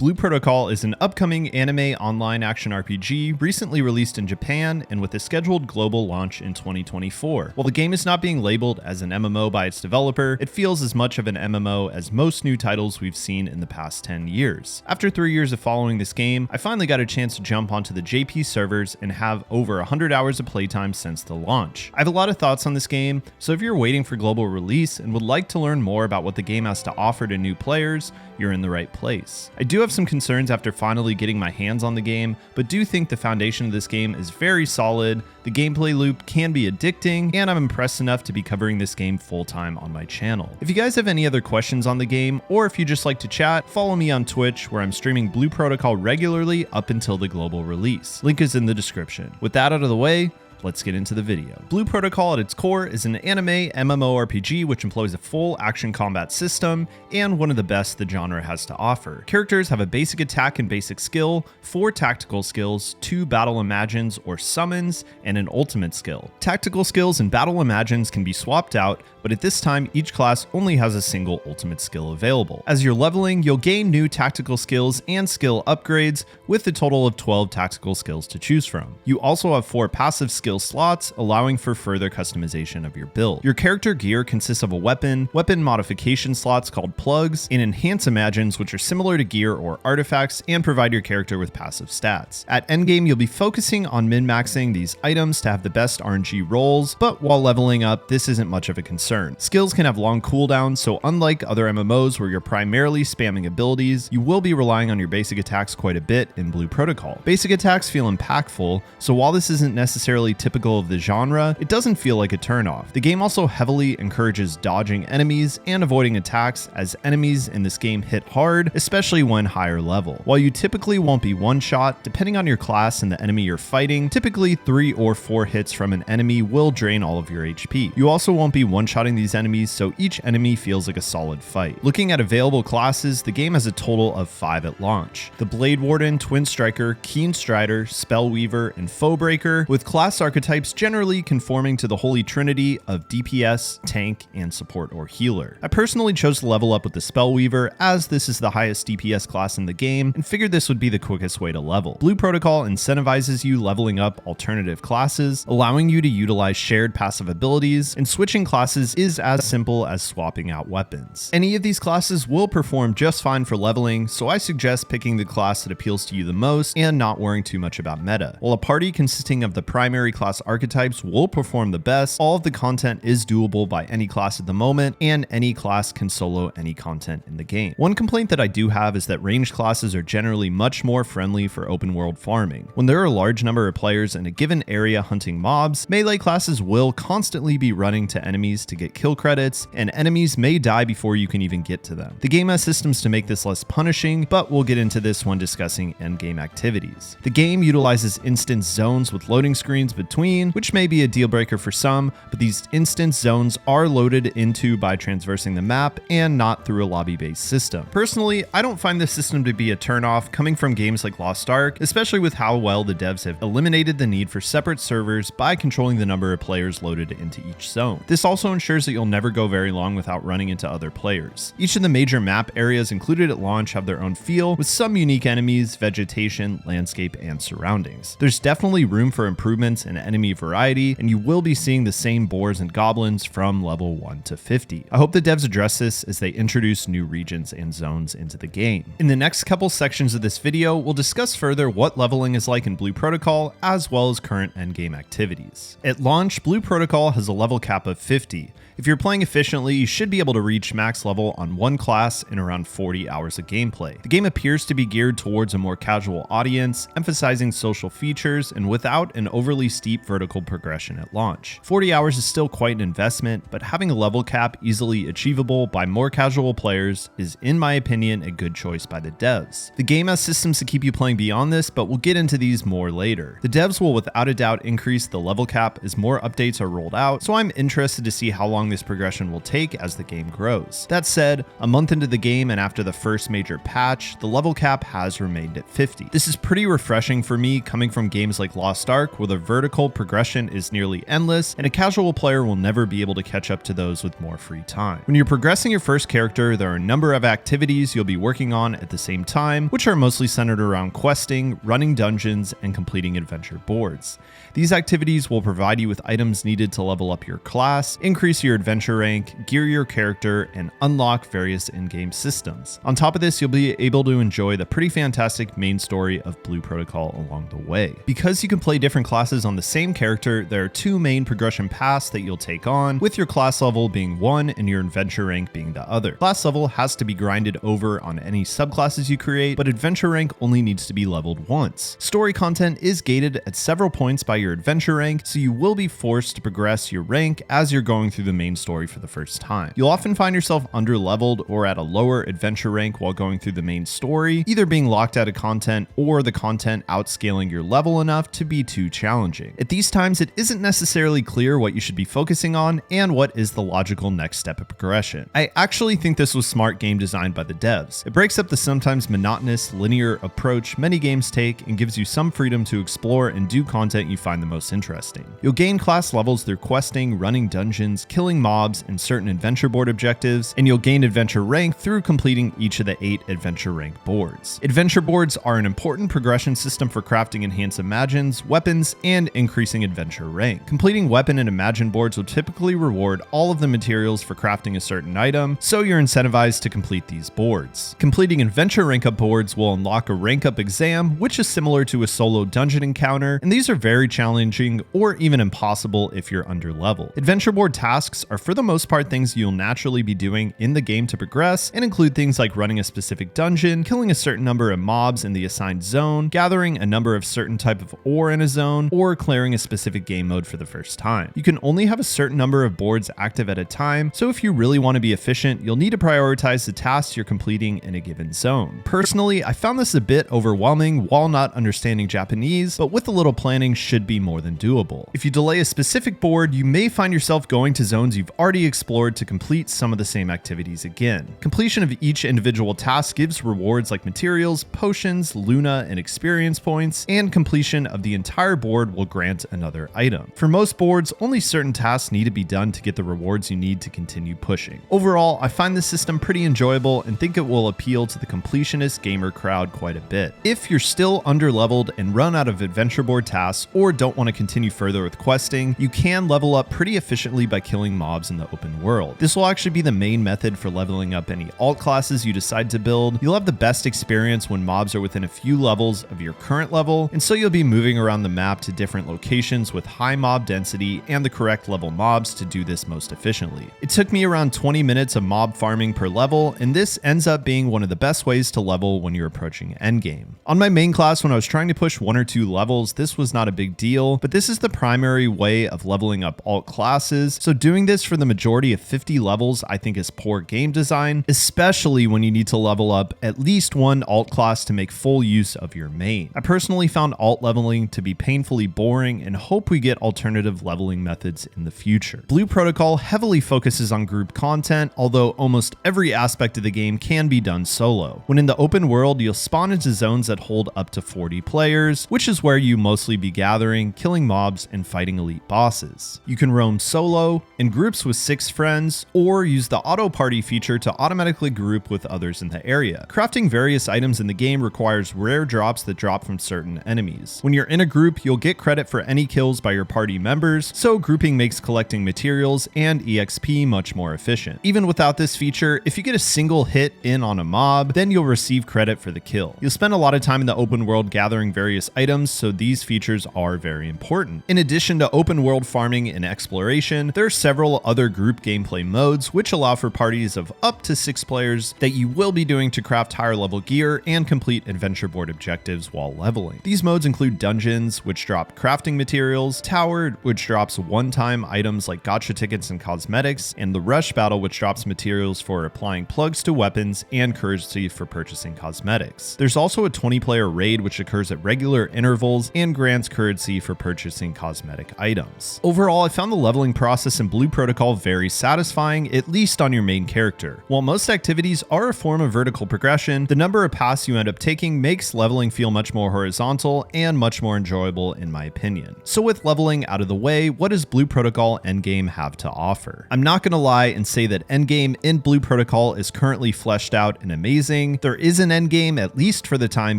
Blue Protocol is an upcoming anime online action RPG recently released in Japan and with a scheduled global launch in 2024. While the game is not being labeled as an MMO by its developer, it feels as much of an MMO as most new titles we've seen in the past 10 years. After 3 years of following this game, I finally got a chance to jump onto the JP servers and have over 100 hours of playtime since the launch. I have a lot of thoughts on this game, so if you're waiting for global release and would like to learn more about what the game has to offer to new players, you're in the right place. I do have some concerns after finally getting my hands on the game, but do think the foundation of this game is very solid, the gameplay loop can be addicting, and I'm impressed enough to be covering this game full-time on my channel. If you guys have any other questions on the game, or if you just like to chat, follow me on Twitch where I'm streaming Blue Protocol regularly up until the global release. Link is in the description. With that out of the way, let's get into the video. Blue Protocol at its core is an anime MMORPG which employs a full action combat system and one of the best the genre has to offer. Characters have a basic attack and basic skill, 4 tactical skills, 2 battle imagines or summons, and an ultimate skill. Tactical skills and battle imagines can be swapped out, but at this time each class only has a single ultimate skill available. As you're leveling, you'll gain new tactical skills and skill upgrades with a total of 12 tactical skills to choose from. You also have 4 passive skill slots, allowing for further customization of your build. Your character gear consists of a weapon modification slots called plugs, and enhance imagines which are similar to gear or artifacts and provide your character with passive stats. At endgame, you'll be focusing on min-maxing these items to have the best RNG rolls, but while leveling up, this isn't much of a concern. Skills can have long cooldowns, so unlike other MMOs where you're primarily spamming abilities, you will be relying on your basic attacks quite a bit in Blue Protocol. Basic attacks feel impactful, so while this isn't necessarily typical of the genre, it doesn't feel like a turnoff. The game also heavily encourages dodging enemies and avoiding attacks, as enemies in this game hit hard, especially when higher level. While you typically won't be one-shot, depending on your class and the enemy you're fighting, typically 3 or 4 hits from an enemy will drain all of your HP. You also won't be one-shotting these enemies, so each enemy feels like a solid fight. Looking at available classes, the game has a total of 5 at launch: the Blade Warden, Twin Striker, Keen Strider, Spellweaver, and Foebreaker, with class archetypes generally conforming to the holy trinity of DPS, tank, and support or healer. I personally chose to level up with the Spellweaver as this is the highest DPS class in the game and figured this would be the quickest way to level. Blue Protocol incentivizes you leveling up alternative classes, allowing you to utilize shared passive abilities, and switching classes is as simple as swapping out weapons. Any of these classes will perform just fine for leveling, so I suggest picking the class that appeals to you the most and not worrying too much about meta. While a party consisting of the primary class archetypes will perform the best, all of the content is doable by any class at the moment, and any class can solo any content in the game. One complaint that I do have is that ranged classes are generally much more friendly for open world farming. When there are a large number of players in a given area hunting mobs, melee classes will constantly be running to enemies to get kill credits, and enemies may die before you can even get to them. The game has systems to make this less punishing, but we'll get into this when discussing endgame activities. The game utilizes instance zones with loading screens between, which may be a deal breaker for some, but these instance zones are loaded into by traversing the map and not through a lobby-based system. Personally, I don't find this system to be a turnoff coming from games like Lost Ark, especially with how well the devs have eliminated the need for separate servers by controlling the number of players loaded into each zone. This also ensures that you'll never go very long without running into other players. Each of the major map areas included at launch have their own feel, with some unique enemies, vegetation, landscape, and surroundings. There's definitely room for improvements in enemy variety, and you will be seeing the same boars and goblins from level 1 to 50. I hope the devs address this as they introduce new regions and zones into the game. In the next couple sections of this video, we'll discuss further what leveling is like in Blue Protocol, as well as current endgame activities. At launch, Blue Protocol has a level cap of 50. If you're playing efficiently, you should be able to reach max level on one class in around 40 hours of gameplay. The game appears to be geared towards a more casual audience, emphasizing social features and without an overly steep vertical progression at launch. 40 hours is still quite an investment, but having a level cap easily achievable by more casual players is, in my opinion, a good choice by the devs. The game has systems to keep you playing beyond this, but we'll get into these more later. The devs will without a doubt increase the level cap as more updates are rolled out, so I'm interested to see how long this progression will take as the game grows. That said, a month into the game and after the first major patch, the level cap has remained at 50. This is pretty refreshing for me coming from games like Lost Ark, where the vertical vertical progression is nearly endless, and a casual player will never be able to catch up to those with more free time. When you're progressing your first character, there are a number of activities you'll be working on at the same time, which are mostly centered around questing, running dungeons, and completing adventure boards. These activities will provide you with items needed to level up your class, increase your adventure rank, gear your character, and unlock various in-game systems. On top of this, you'll be able to enjoy the pretty fantastic main story of Blue Protocol along the way. Because you can play different classes on the same character, there are two main progression paths that you'll take on, with your class level being one and your adventure rank being the other. Class level has to be grinded over on any subclasses you create, but adventure rank only needs to be leveled once. Story content is gated at several points by your adventure rank, so you will be forced to progress your rank as you're going through the main story for the first time. You'll often find yourself under-leveled or at a lower adventure rank while going through the main story, either being locked out of content or the content outscaling your level enough to be too challenging. At these times, it isn't necessarily clear what you should be focusing on and what is the logical next step of progression. I actually think this was smart game design by the devs. It breaks up the sometimes monotonous, linear approach many games take and gives you some freedom to explore and do content you find the most interesting. You'll gain class levels through questing, running dungeons, killing mobs, and certain adventure board objectives, and you'll gain adventure rank through completing each of the 8 adventure rank boards. Adventure boards are an important progression system for crafting enhanced imagines, weapons, and increasing adventure rank. Completing weapon and imagine boards will typically reward all of the materials for crafting a certain item, so you're incentivized to complete these boards. Completing adventure rank up boards will unlock a rank up exam, which is similar to a solo dungeon encounter, and these are very challenging or even impossible if you're under level. Adventure board tasks are for the most part things you'll naturally be doing in the game to progress, and include things like running a specific dungeon, killing a certain number of mobs in the assigned zone, gathering a number of certain type of ore in a zone, or clearing a specific game mode for the first time. You can only have a certain number of boards active at a time, so if you really want to be efficient, you'll need to prioritize the tasks you're completing in a given zone. Personally, I found this a bit overwhelming while not understanding Japanese, but with a little planning should be more than doable. If you delay a specific board, you may find yourself going to zones you've already explored to complete some of the same activities again. Completion of each individual task gives rewards like materials, potions, Luna, and experience points, and completion of the entire board will grant another item. For most boards, only certain tasks need to be done to get the rewards you need to continue pushing. Overall, I find this system pretty enjoyable and think it will appeal to the completionist gamer crowd quite a bit. If you're still under-leveled and run out of adventure board tasks or don't want to continue further with questing, you can level up pretty efficiently by killing mobs in the open world. This will actually be the main method for leveling up any alt classes you decide to build. You'll have the best experience when mobs are within a few levels of your current level, and so you'll be moving around the map to different locations with high mob density and the correct level mobs to do this most efficiently. It took me around 20 minutes of mob farming per level, and this ends up being one of the best ways to level when you're approaching endgame. On my main class, when I was trying to push 1 or 2 levels, this was not a big deal, but this is the primary way of leveling up alt classes, so doing this for the majority of 50 levels I think is poor game design, especially when you need to level up at least one alt class to make full use of your main. I personally found alt leveling to be painfully boring and hope we get alternative leveling methods in the future. Blue Protocol heavily focuses on group content, although almost every aspect of the game can be done solo. When in the open world, you'll spawn into zones that hold up to 40 players, which is where you mostly be gathering, killing mobs, and fighting elite bosses. You can roam solo, in groups with 6 friends, or use the auto party feature to automatically group with others in the area. Crafting various items in the game requires rare drops that drop from certain enemies. When you're in a group, you'll get credit for any kills by your party members, so grouping makes collecting materials and EXP much more efficient. Even without this feature, if you get a single hit in on a mob, then you'll receive credit for the kill. You'll spend a lot of time in the open world gathering various items, so these features are very important. In addition to open world farming and exploration, there are several other group gameplay modes which allow for parties of up to 6 players that you will be doing to craft higher level gear and complete adventure board objectives while leveling. These modes include dungeons, which drop crafting materials, tower, which drops one-time items like gacha tickets and cosmetics, and the rush battle, which drops materials for applying plugs to weapons and currency for purchasing cosmetics. There's also a 20-player raid which occurs at regular intervals and grants currency for purchasing cosmetic items. Overall, I found the leveling process in Blue Protocol very satisfying, at least on your main character. While most activities are a form of vertical progression, the number of paths you end up taking makes leveling feel much more horizontal and much more enjoyable in my opinion. opinion. So with leveling out of the way, what does Blue Protocol Endgame have to offer? I'm not going to lie and say that Endgame in Blue Protocol is currently fleshed out and amazing. There is an endgame, at least for the time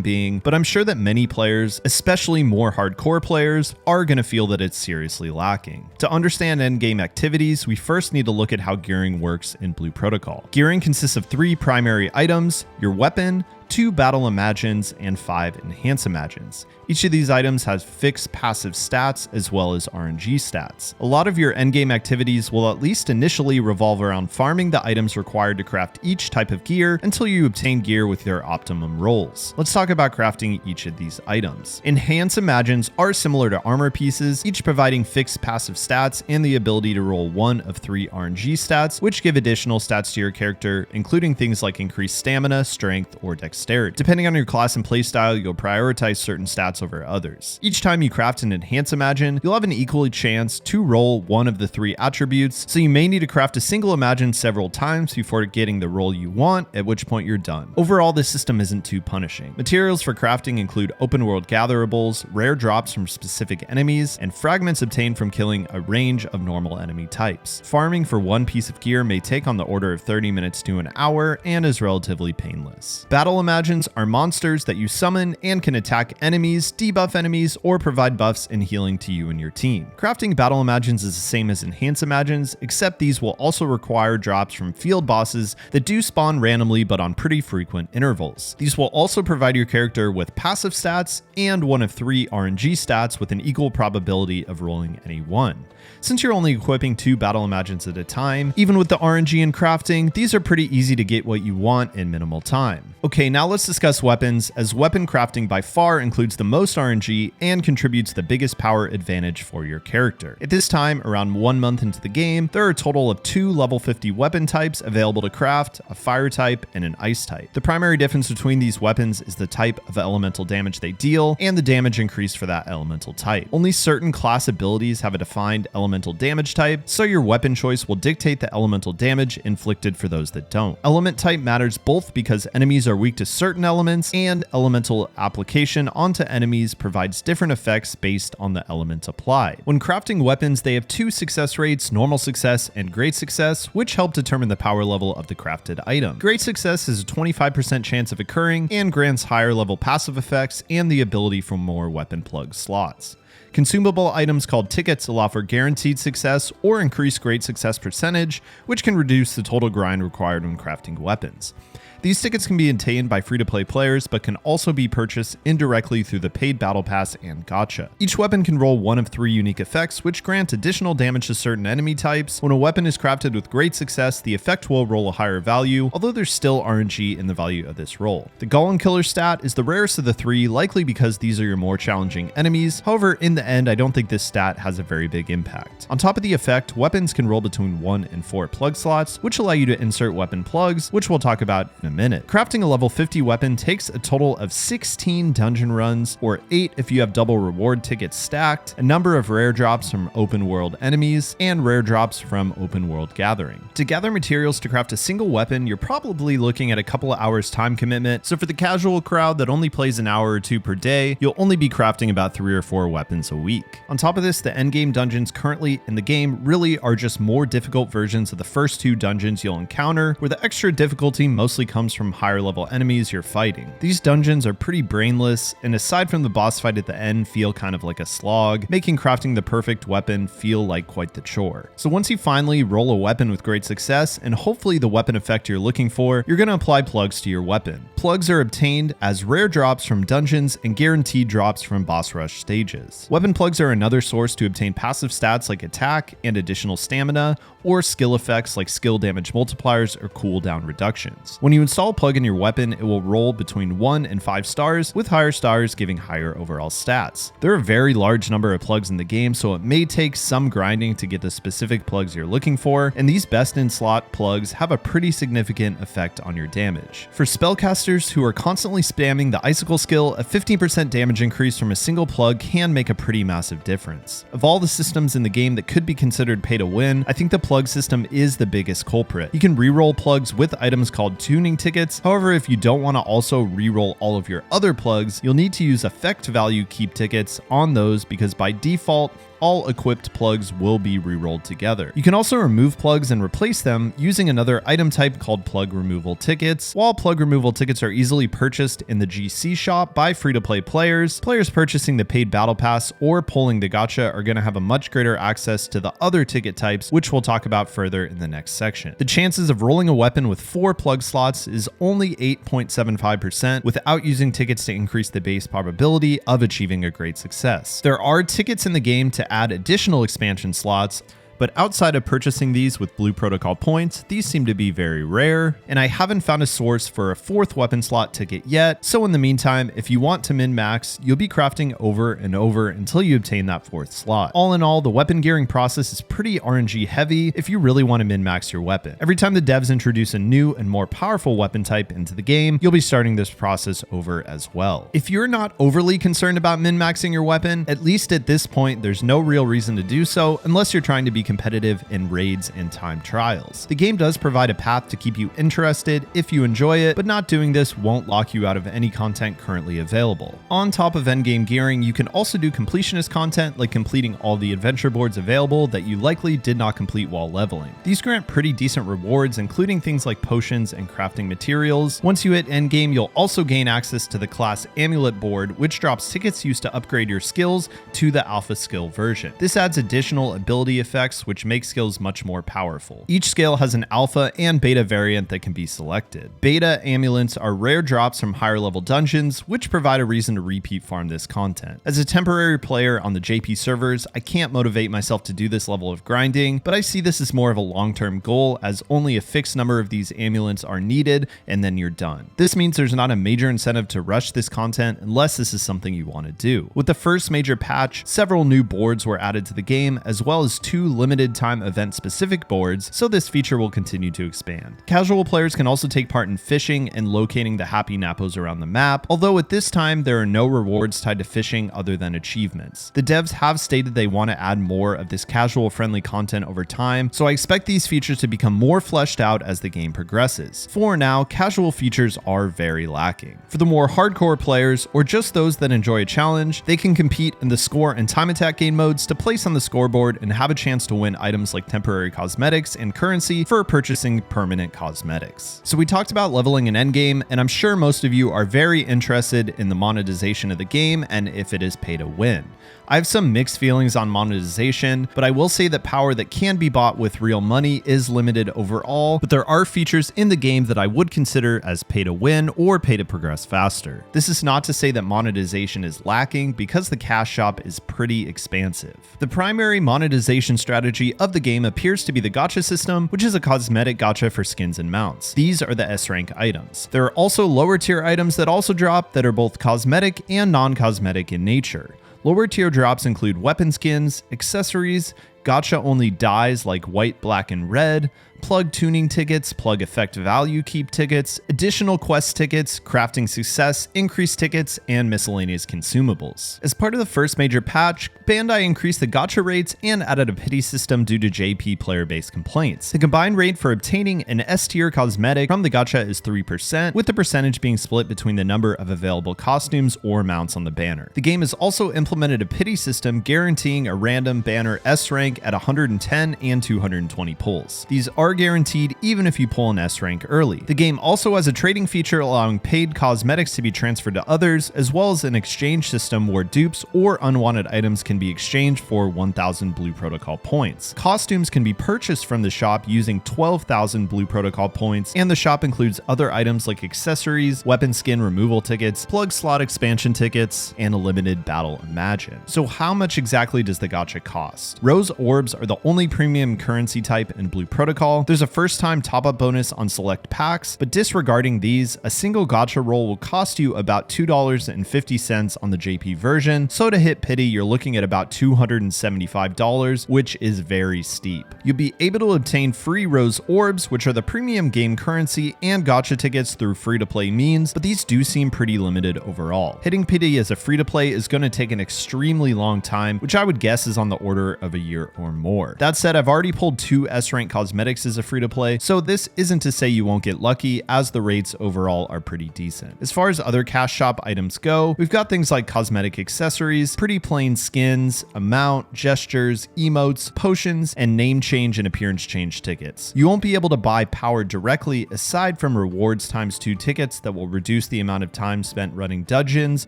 being, but I'm sure that many players, especially more hardcore players, are going to feel that it's seriously lacking. To understand endgame activities, we first need to look at how gearing works in Blue Protocol. Gearing consists of 3 primary items: your weapon, 2 battle imagines, and 5 enhance imagines. Each of these items has fixed passive stats as well as RNG stats. A lot of your endgame activities will at least initially revolve around farming the items required to craft each type of gear until you obtain gear with their optimum rolls. Let's talk about crafting each of these items. Enhance imagines are similar to armor pieces, each providing fixed passive stats and the ability to roll 1 of 3 RNG stats, which give additional stats to your character, including things like increased stamina, strength, or dexterity. Depending on your class and playstyle, you'll prioritize certain stats over others. Each time you craft an enhance imagine, you'll have an equal chance to roll 1 of the 3 attributes, so you may need to craft a single imagine several times before getting the roll you want, at which point you're done. Overall, this system isn't too punishing. Materials for crafting include open world gatherables, rare drops from specific enemies, and fragments obtained from killing a range of normal enemy types. Farming for 1 piece of gear may take on the order of 30 minutes to an hour and is relatively painless. Battle imagines are monsters that you summon and can attack enemies, debuff enemies, or provide buffs and healing to you and your team. Crafting battle imagines is the same as enhance imagines, except these will also require drops from field bosses that do spawn randomly but on pretty frequent intervals. These will also provide your character with passive stats and 1 of 3 RNG stats with an equal probability of rolling any one. Since you're only equipping 2 battle imagines at a time, even with the RNG and crafting, these are pretty easy to get what you want in minimal time. Okay, now let's discuss weapons, as weapon crafting by far includes the most RNG and contributes the biggest power advantage for your character. At this time, around 1 month into the game, there are a total of 2 level 50 weapon types available to craft, a fire type and an ice type. The primary difference between these weapons is the type of elemental damage they deal and the damage increase for that elemental type. Only certain class abilities have a defined elemental damage type, so your weapon choice will dictate the elemental damage inflicted for those that don't. Element type matters both because enemies are weak to certain elements and elemental application onto enemies provides different effects based on the element applied. When crafting weapons, they have 2 success rates, normal success and great success, which help determine the power level of the crafted item. Great success is a 25% chance of occurring and grants higher level passive effects and the ability for more weapon plug slots. Consumable items called tickets allow for guaranteed success or increased great success percentage, which can reduce the total grind required when crafting weapons. These tickets can be obtained by free-to-play players, but can also be purchased indirectly through the paid battle pass and gacha. Each weapon can roll 1 of 3 unique effects, which grant additional damage to certain enemy types. When a weapon is crafted with great success, the effect will roll a higher value, although there's still RNG in the value of this roll. The Golem Killer stat is the rarest of the 3, likely because these are your more challenging enemies. However, in the end, I don't think this stat has a very big impact. On top of the effect, weapons can roll between 1 and 4 plug slots, which allow you to insert weapon plugs, which we'll talk about in a minute. Crafting a level 50 weapon takes a total of 16 dungeon runs, or 8 if you have double reward tickets stacked, a number of rare drops from open world enemies, and rare drops from open world gathering. To gather materials to craft a single weapon, you're probably looking at a couple of hours time commitment, so for the casual crowd that only plays an hour or 2 per day, you'll only be crafting about 3 or 4 weapons a week. On top of this, the endgame dungeons currently in the game really are just more difficult versions of the first 2 dungeons you'll encounter, where the extra difficulty mostly comes from higher level enemies you're fighting. These dungeons are pretty brainless, and aside from the boss fight at the end, feel kind of like a slog, making crafting the perfect weapon feel like quite the chore. So once you finally roll a weapon with great success, and hopefully the weapon effect you're looking for, you're going to apply plugs to your weapon. Plugs are obtained as rare drops from dungeons and guaranteed drops from boss rush stages. Weapon plugs are another source to obtain passive stats like attack and additional stamina, or skill effects like skill damage multipliers or cooldown reductions. When you install a plug in your weapon, it will roll between 1 and 5 stars, with higher stars giving higher overall stats. There are a very large number of plugs in the game, so it may take some grinding to get the specific plugs you're looking for, and these best in slot plugs have a pretty significant effect on your damage. For spellcasters who are constantly spamming the icicle skill, a 15% damage increase from a single plug can make a pretty massive difference. Of all the systems in the game that could be considered pay to win, I think the plug system is the biggest culprit. You can reroll plugs with items called tuning tickets. However, if you don't want to also reroll all of your other plugs, you'll need to use effect value keep tickets on those because by default, all equipped plugs will be rerolled together. You can also remove plugs and replace them using another item type called plug removal tickets. While plug removal tickets are easily purchased in the GC shop by free-to-play players purchasing the paid battle pass or pulling the gacha are going to have a much greater access to the other ticket types, which we'll talk about further in the next section. The chances of rolling a weapon with 4 plug slots is only 8.75% without using tickets to increase the base probability of achieving a great success. There are tickets in the game to add additional expansion slots, but outside of purchasing these with Blue Protocol points, these seem to be very rare, and I haven't found a source for a 4th weapon slot ticket yet, so in the meantime, if you want to min-max, you'll be crafting over and over until you obtain that 4th slot. All in all, the weapon gearing process is pretty RNG heavy if you really want to min-max your weapon. Every time the devs introduce a new and more powerful weapon type into the game, you'll be starting this process over as well. If you're not overly concerned about min-maxing your weapon, at least at this point, there's no real reason to do so unless you're trying to be competitive in raids and time trials. The game does provide a path to keep you interested if you enjoy it, but not doing this won't lock you out of any content currently available. On top of endgame gearing, you can also do completionist content like completing all the adventure boards available that you likely did not complete while leveling. These grant pretty decent rewards, including things like potions and crafting materials. Once you hit endgame, you'll also gain access to the class amulet board, which drops tickets used to upgrade your skills to the alpha skill version. This adds additional ability effects which makes skills much more powerful. Each skill has an alpha and beta variant that can be selected. Beta amulets are rare drops from higher level dungeons, which provide a reason to repeat farm this content. As a temporary player on the JP servers, I can't motivate myself to do this level of grinding, but I see this as more of a long-term goal as only a fixed number of these amulets are needed and then you're done. This means there's not a major incentive to rush this content unless this is something you want to do. With the first major patch, several new boards were added to the game as well as 2 limited time event specific boards, so this feature will continue to expand. Casual players can also take part in fishing and locating the happy Nappos around the map, although at this time there are no rewards tied to fishing other than achievements. The devs have stated they want to add more of this casual friendly content over time, so I expect these features to become more fleshed out as the game progresses. For now, casual features are very lacking. For the more hardcore players, or just those that enjoy a challenge, they can compete in the score and time attack game modes to place on the scoreboard and have a chance to win items like temporary cosmetics and currency for purchasing permanent cosmetics. So we talked about leveling in endgame, and I'm sure most of you are very interested in the monetization of the game and if it is pay to win. I have some mixed feelings on monetization, but I will say that power that can be bought with real money is limited overall, but there are features in the game that I would consider as pay to win or pay to progress faster. This is not to say that monetization is lacking because the cash shop is pretty expansive. The primary monetization strategy of the game appears to be the gacha system, which is a cosmetic gacha for skins and mounts. These are the S rank items. There are also lower tier items that also drop that are both cosmetic and non-cosmetic in nature. Lower tier drops include weapon skins, accessories, gacha only dyes like white, black, and red, plug tuning tickets, plug effect value keep tickets, additional quest tickets, crafting success, increased tickets, and miscellaneous consumables. As part of the first major patch, Bandai increased the gacha rates and added a pity system due to JP player-based complaints. The combined rate for obtaining an S-tier cosmetic from the gacha is 3%, with the percentage being split between the number of available costumes or mounts on the banner. The game has also implemented a pity system guaranteeing a random banner S rank at 110 and 220 pulls. These are guaranteed even if you pull an S rank early. The game also has a trading feature allowing paid cosmetics to be transferred to others, as well as an exchange system where dupes or unwanted items can be exchanged for 1,000 Blue Protocol points. Costumes can be purchased from the shop using 12,000 Blue Protocol points, and the shop includes other items like accessories, weapon skin removal tickets, plug slot expansion tickets, and a limited battle imagine. So how much exactly does the gacha cost? Rose orbs are the only premium currency type in Blue Protocol, well. There's a first-time top-up bonus on select packs, but disregarding these, a single gacha roll will cost you about $2.50 on the JP version, so to hit pity, you're looking at about $275, which is very steep. You'll be able to obtain free rose orbs, which are the premium game currency, and gacha tickets through free-to-play means, but these do seem pretty limited overall. Hitting pity as a free-to-play is going to take an extremely long time, which I would guess is on the order of a year or more. That said, I've already pulled 2 S-rank cosmetics as a free-to-play, so this isn't to say you won't get lucky, as the rates overall are pretty decent. As far as other cash shop items go, we've got things like cosmetic accessories, pretty plain skins, amount, gestures, emotes, potions, and name change and appearance change tickets. You won't be able to buy power directly aside from rewards ×2 tickets that will reduce the amount of time spent running dungeons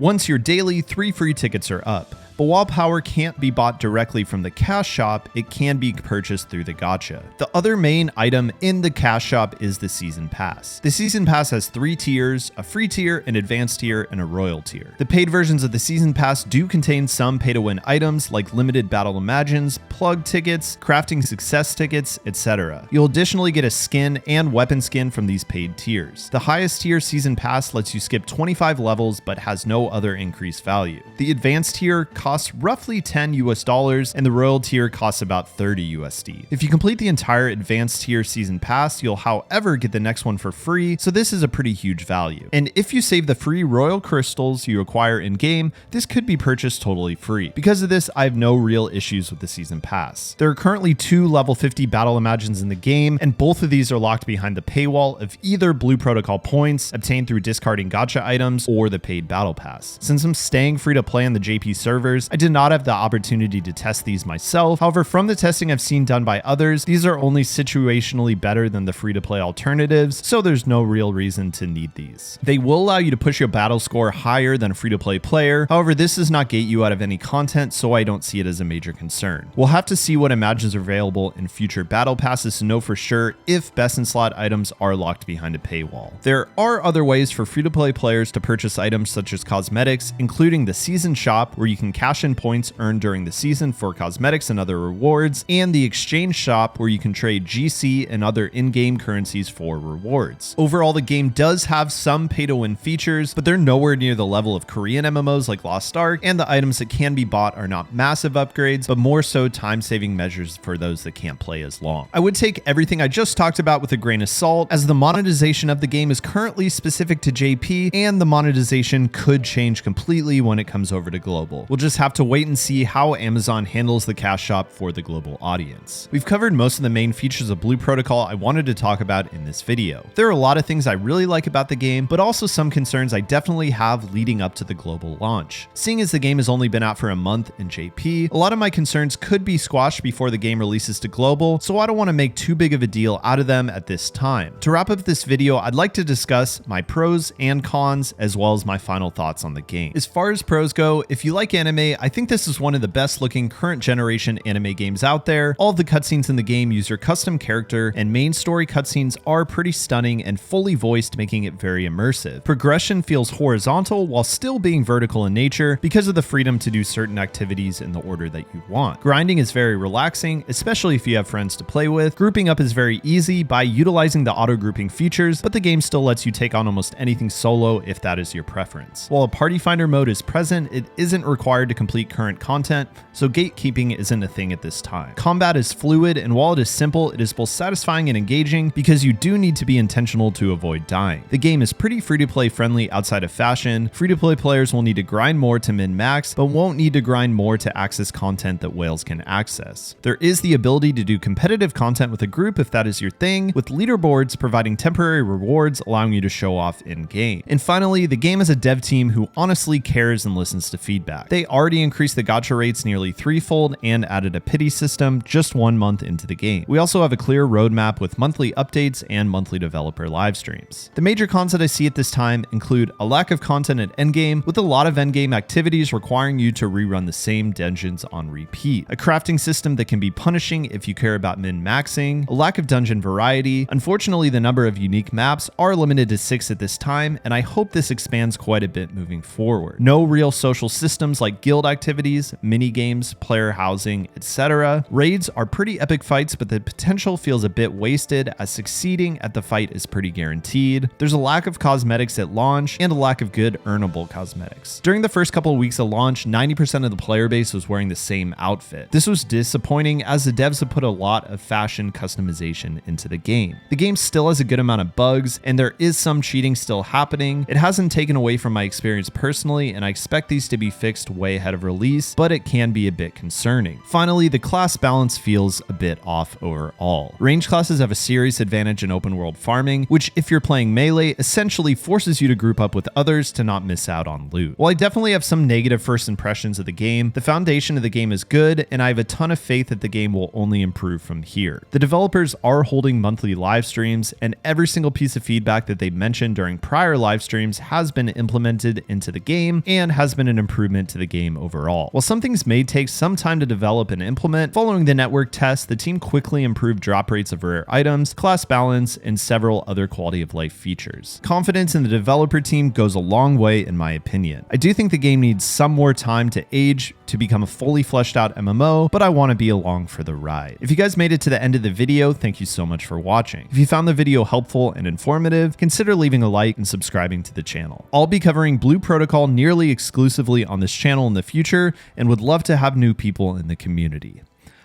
once your daily 3 free tickets are up. But while power can't be bought directly from the cash shop, it can be purchased through the gacha. The other main item in the cash shop is the season pass. The season pass has 3 tiers, a free tier, an advanced tier, and a royal tier. The paid versions of the season pass do contain some pay-to-win items like limited battle imagines, plug tickets, crafting success tickets, etc. You'll additionally get a skin and weapon skin from these paid tiers. The highest tier season pass lets you skip 25 levels but has no other increased value. The advanced tier costs roughly $10 and the royal tier costs about $30. If you complete the entire advanced tier season pass, you'll however get the next one for free, so this is a pretty huge value. And if you save the free royal crystals you acquire in game, this could be purchased totally free. Because of this, I have no real issues with the season pass. There are currently 2 level 50 battle imagines in the game, and both of these are locked behind the paywall of either Blue Protocol points obtained through discarding gacha items or the paid battle pass. Since I'm staying free to play on the JP servers, I did not have the opportunity to test these myself. However, from the testing I've seen done by others, these are only situationally better than the free-to-play alternatives, so there's no real reason to need these. They will allow you to push your battle score higher than a free-to-play player. However, this does not gate you out of any content, so I don't see it as a major concern. We'll have to see what imagines are available in future battle passes to know for sure if best-in-slot items are locked behind a paywall. There are other ways for free-to-play players to purchase items such as cosmetics, including the season shop, where you can cash in points earned during the season for cosmetics and other rewards, and the exchange shop, where you can trade GC and other in-game currencies for rewards. Overall, the game does have some pay-to-win features, but they're nowhere near the level of Korean MMOs like Lost Ark, and the items that can be bought are not massive upgrades, but more so time-saving measures for those that can't play as long. I would take everything I just talked about with a grain of salt, as the monetization of the game is currently specific to JP, and the monetization could change completely when it comes over to global. We'll just have to wait and see how Amazon handles the cash shop for the global audience. We've covered most of the main features of Blue Protocol I wanted to talk about in this video. There are a lot of things I really like about the game, but also some concerns I definitely have leading up to the global launch. Seeing as the game has only been out for a month in JP, a lot of my concerns could be squashed before the game releases to global, so I don't want to make too big of a deal out of them at this time. To wrap up this video, I'd like to discuss my pros and cons, as well as my final thoughts on the game. As far as pros go, if you like anime, I think this is one of the best looking current generation anime games out there. All of the cutscenes in the game use your custom character, and main story cutscenes are pretty stunning and fully voiced, making it very immersive. Progression feels horizontal while still being vertical in nature because of the freedom to do certain activities in the order that you want. Grinding is very relaxing, especially if you have friends to play with. Grouping up is very easy by utilizing the auto grouping features, but the game still lets you take on almost anything solo if that is your preference. While a party finder mode is present, it isn't required to complete current content, so gatekeeping isn't a thing at this time. Combat is fluid, and while it is simple, it is both satisfying and engaging because you do need to be intentional to avoid dying. The game is pretty free-to-play friendly outside of fashion. Free-to-play players will need to grind more to min-max, but won't need to grind more to access content that whales can access. There is the ability to do competitive content with a group if that is your thing, with leaderboards providing temporary rewards allowing you to show off in-game. And finally, the game has a dev team who honestly cares and listens to feedback. They already increased the gacha rates nearly threefold and added a pity system just 1 month into the game. We also have a clear roadmap with monthly updates and monthly developer live streams. The major cons that I see at this time include a lack of content at endgame, with a lot of endgame activities requiring you to rerun the same dungeons on repeat, a crafting system that can be punishing if you care about min-maxing, a lack of dungeon variety. Unfortunately, the number of unique maps are limited to 6 at this time, and I hope this expands quite a bit moving forward. No real social systems like guild guild activities, mini games, player housing, etc. Raids are pretty epic fights, but the potential feels a bit wasted as succeeding at the fight is pretty guaranteed. There's a lack of cosmetics at launch and a lack of good earnable cosmetics. During the first couple of weeks of launch, 90% of the player base was wearing the same outfit. This was disappointing as the devs have put a lot of fashion customization into the game. The game still has a good amount of bugs, and there is some cheating still happening. It hasn't taken away from my experience personally, and I expect these to be fixed way ahead of release, but it can be a bit concerning. Finally, the class balance feels a bit off overall. Range classes have a serious advantage in open world farming, which if you're playing melee, essentially forces you to group up with others to not miss out on loot. While I definitely have some negative first impressions of the game, the foundation of the game is good, and I have a ton of faith that the game will only improve from here. The developers are holding monthly live streams, and every single piece of feedback that they mentioned during prior live streams has been implemented into the game and has been an improvement to the game overall. While some things may take some time to develop and implement, following the network test, the team quickly improved drop rates of rare items, class balance, and several other quality of life features. Confidence in the developer team goes a long way in my opinion. I do think the game needs some more time to age to become a fully fleshed out MMO, but I want to be along for the ride. If you guys made it to the end of the video, thank you so much for watching. If you found the video helpful and informative, consider leaving a like and subscribing to the channel. I'll be covering Blue Protocol nearly exclusively on this channel in the future and would love to have new people in the community.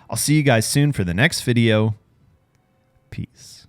I'll see you guys soon for the next video. Peace.